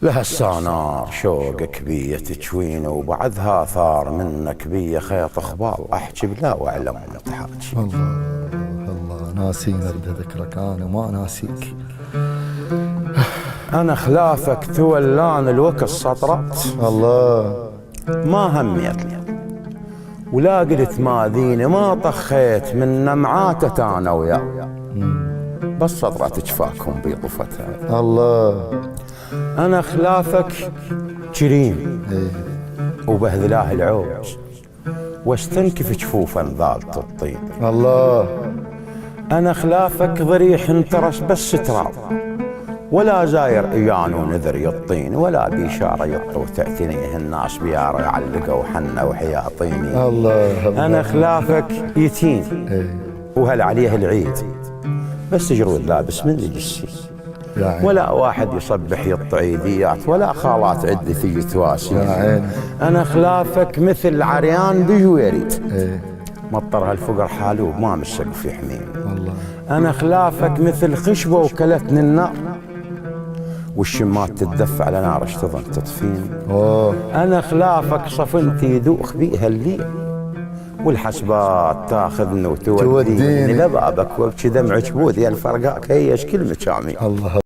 لهسا نار شوقك بيه تشوين وبعدها ثار منك بيه خيط اخبار احكي بلا واعلم متحاكي. الله ناسينا بدي ذكرك انا ما ناسيك. انا خلافك تولان الوقت سطرت الله ما هميت لي ولا قلت ماذيني ما طخيت من نمعاته انا وياه بس سطرت جفاكم بيضفتها. الله انا خلافك كريم وبهذلاه العوج واستنكف جفوفا ذات الطين. الله انا خلافك ضريح انترس بس تراب ولا زاير ايان ونذر يطين ولا بيشاره يطو تأتينيه الناس بياره يعلقوا حنه وحياطيني. الله انا خلافك يتيم وهل عليه العيد بس جرود لابس من جسي ولا واحد يصبح يط عيديات ولا خالات عدي تيجي تواسي. انا خلافك مثل عريان بجويريت مطر هالفقر حالوب ما مسق في حميم. انا خلافك مثل خشبه وكلتني النار والشمات تدفع على نار اشتظن تطفين. انا خلافك صفنتي يدوخ بيها الليل والحسبات تاخذني وتوديني لبابك وابكي دمع جبودي الفرقاك هي كل مشامي. الله